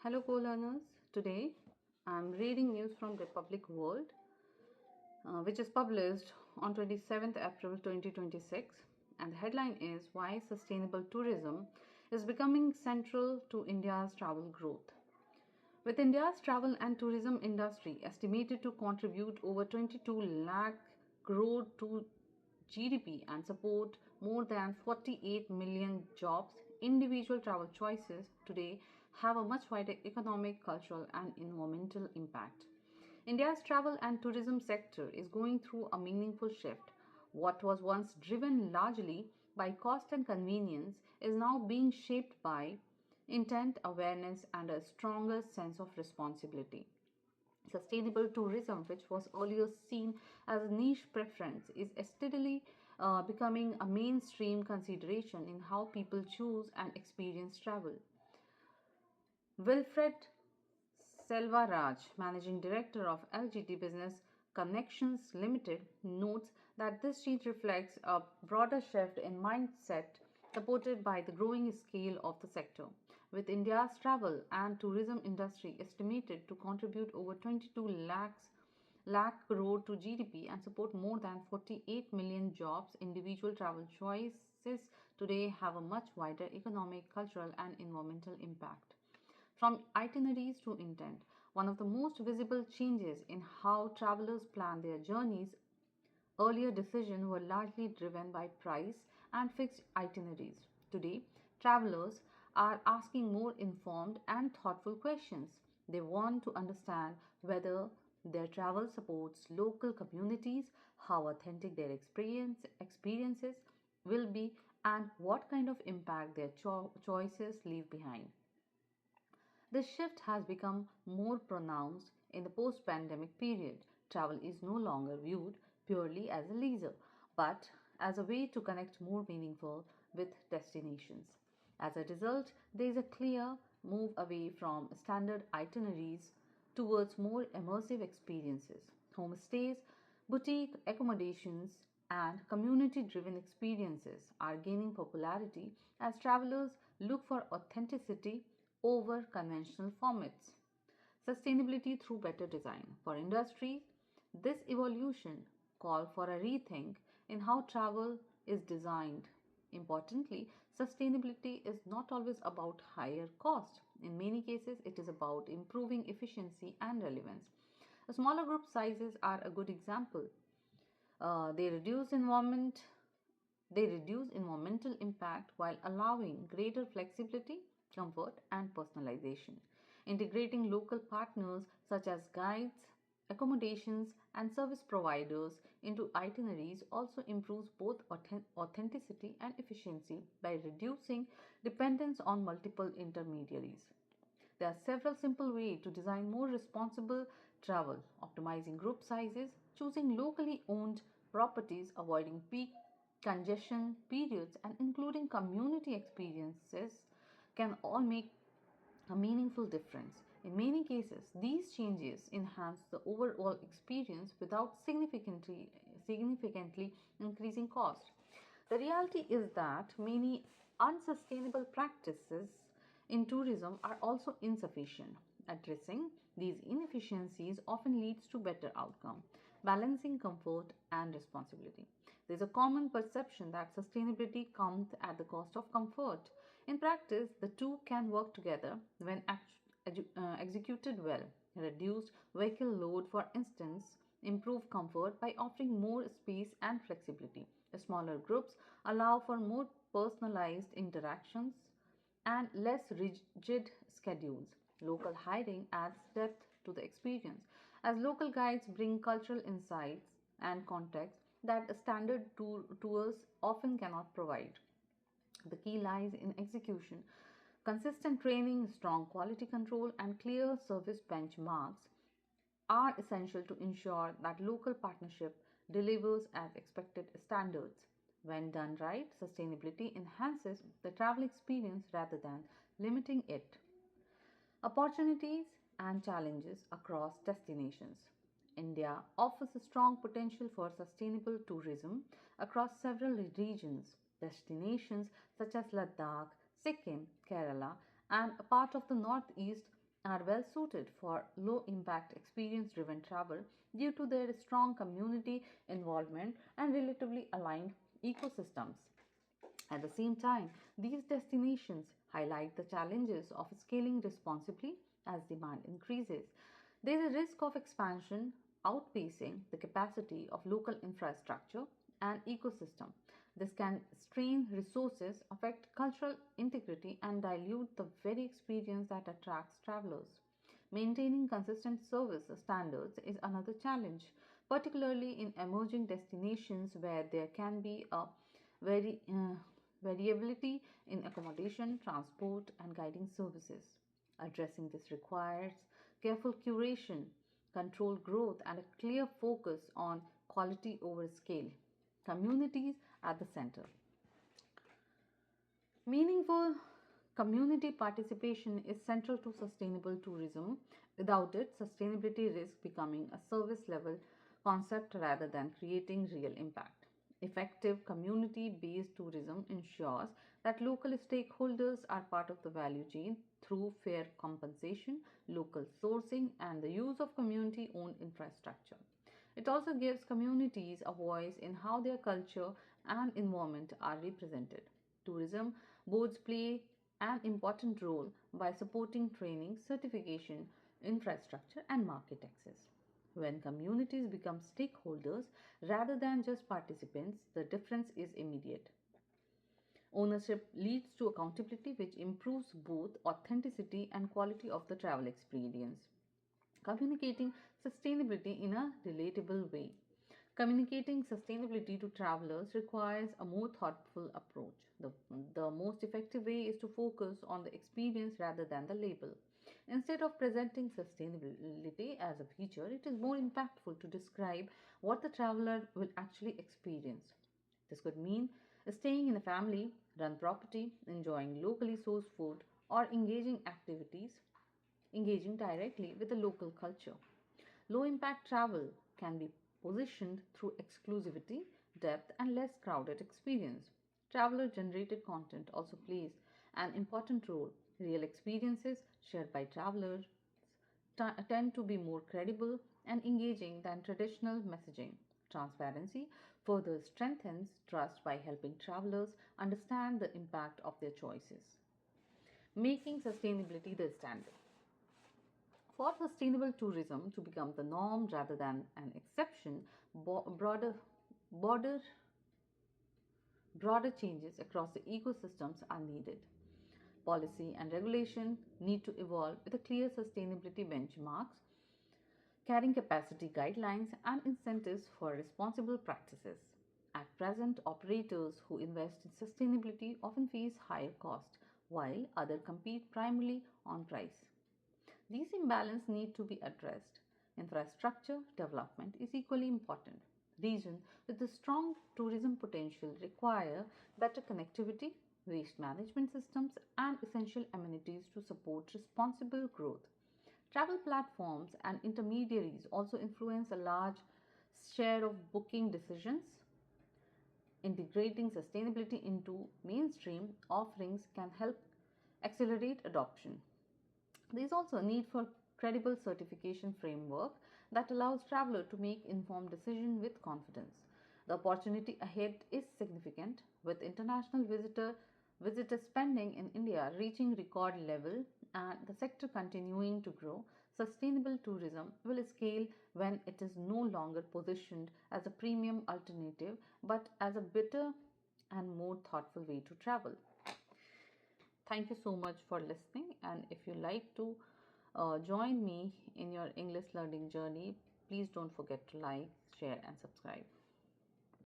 Hello, co-learners. Today, I'm reading news from Republic World, which is published on 27th April 2026. And the headline is Why Sustainable Tourism is Becoming Central to India's Travel Growth. With India's travel and tourism industry estimated to contribute over 22 lakh crore to GDP and support more than 48 million jobs, individual travel choices today have a much wider economic, cultural, and environmental impact. India's travel and tourism sector is going through a meaningful shift. What was once driven largely by cost and convenience is now being shaped by intent, awareness, and a stronger sense of responsibility. Sustainable tourism, which was earlier seen as a niche preference, is steadily becoming a mainstream consideration in how people choose and experience travel. Wilfred Selvaraj, managing director of LGT Business Connections Limited, notes that this change reflects a broader shift in mindset supported by the growing scale of the sector. With India's travel and tourism industry estimated to contribute over 22 lakh crore to GDP and support more than 48 million jobs, individual travel choices today have a much wider economic, cultural, and environmental impact. From itineraries to intent, one of the most visible changes in how travelers plan their journeys. Earlier decisions were largely driven by price and fixed itineraries. Today, travelers are asking more informed and thoughtful questions. They want to understand whether their travel supports local communities, how authentic their experiences will be, and what kind of impact their choices leave behind. This shift has become more pronounced in the post pandemic period. Travel is no longer viewed purely as a leisure, but as a way to connect more meaningful with destinations. As a result, there is a clear move away from standard itineraries towards more immersive experiences. Homestays, boutique accommodations, and community driven experiences are gaining popularity as travelers look for authenticity over conventional formats. Sustainability through better design. For industries, this evolution call for a rethink in how travel is designed. Importantly, sustainability is not always about higher cost. In many cases, it is about improving efficiency and relevance. Smaller group sizes are a good example. Uh, they reduce environment they reduce environmental impact while allowing greater flexibility, comfort, and personalization. Integrating local partners such as guides, accommodations, and service providers into itineraries also improves both authenticity and efficiency by reducing dependence on multiple intermediaries. There are several simple ways to design more responsible travel, optimizing group sizes, choosing locally owned properties, avoiding peak congestion periods, and including community experiences can all make a meaningful difference. In many cases, these changes enhance the overall experience without significantly increasing cost. The reality is that many unsustainable practices in tourism are also insufficient. Addressing these inefficiencies often leads to better outcome, balancing comfort and responsibility. There is a common perception that sustainability comes at the cost of comfort. In practice, the two can work together when executed well. Reduced vehicle load, for instance, improve comfort by offering more space and flexibility. Smaller groups allow for more personalized interactions and less rigid schedules. Local hiring adds depth to the experience, as local guides bring cultural insights and context that standard tours often cannot provide. The key lies in execution. Consistent training, strong quality control, and clear service benchmarks are essential to ensure that local partnership delivers as expected standards. When done right, sustainability enhances the travel experience rather than limiting it. Opportunities and challenges across destinations. India offers a strong potential for sustainable tourism across several regions. Destinations such as Ladakh, Sikkim, Kerala, and a part of the Northeast are well suited for low impact experience driven travel due to their strong community involvement and relatively aligned ecosystems. At the same time, these destinations highlight the challenges of scaling responsibly as demand increases. There is a risk of expansion outpacing the capacity of local infrastructure and ecosystem. This can strain resources, affect cultural integrity, and dilute the very experience that attracts travelers. Maintaining consistent service standards is another challenge, particularly in emerging destinations where there can be a very variability in accommodation, transport, and guiding services. Addressing this requires careful curation, controlled growth, and a clear focus on quality over scale. Communities at the center. Meaningful community participation is central to sustainable tourism. Without it, sustainability risks becoming a service level concept rather than creating real impact. Effective community based tourism ensures that local stakeholders are part of the value chain through fair compensation, local sourcing, and the use of community owned infrastructure. It also gives communities a voice in how their culture and environment are represented. Tourism boards play an important role by supporting training, certification, infrastructure, and market access. When communities become stakeholders rather than just participants, the difference is immediate. Ownership leads to accountability, which improves both authenticity and quality of the travel experience. Communicating sustainability in a relatable way. Communicating sustainability to travelers requires a more thoughtful approach. The most effective way is to focus on the experience rather than the label. Instead of presenting sustainability as a feature, it is more impactful to describe what the traveler will actually experience. This could mean staying in a family run property, enjoying locally sourced food, or engaging directly with the local culture. Low impact travel can be positioned through exclusivity, depth, and less crowded experience. Traveler generated content also plays an important role. Real experiences shared by travelers tend to be more credible and engaging than traditional messaging. Transparency further strengthens trust by helping travelers understand the impact of their choices, making sustainability the standard. For sustainable tourism to become the norm rather than an exception, broader, broader, broader changes across the ecosystems are needed. Policy and regulation need to evolve with clear sustainability benchmarks, carrying capacity guidelines, and incentives for responsible practices. At present, operators who invest in sustainability often face higher costs, while others compete primarily on price. These imbalances need to be addressed. Infrastructure development is equally important. Regions with a strong tourism potential require better connectivity, waste management systems, and essential amenities to support responsible growth. Travel platforms and intermediaries also influence a large share of booking decisions. Integrating sustainability into mainstream offerings can help accelerate adoption. There is also a need for credible certification framework that allows traveler to make informed decisions with confidence. The opportunity ahead is significant with international visitor spending in India reaching record level and the sector continuing to grow. Sustainable tourism will scale when it is no longer positioned as a premium alternative but as a better and more thoughtful way to travel. Thank you so much for listening. And if you like to join me in your English learning journey, please don't forget to like, share, and subscribe.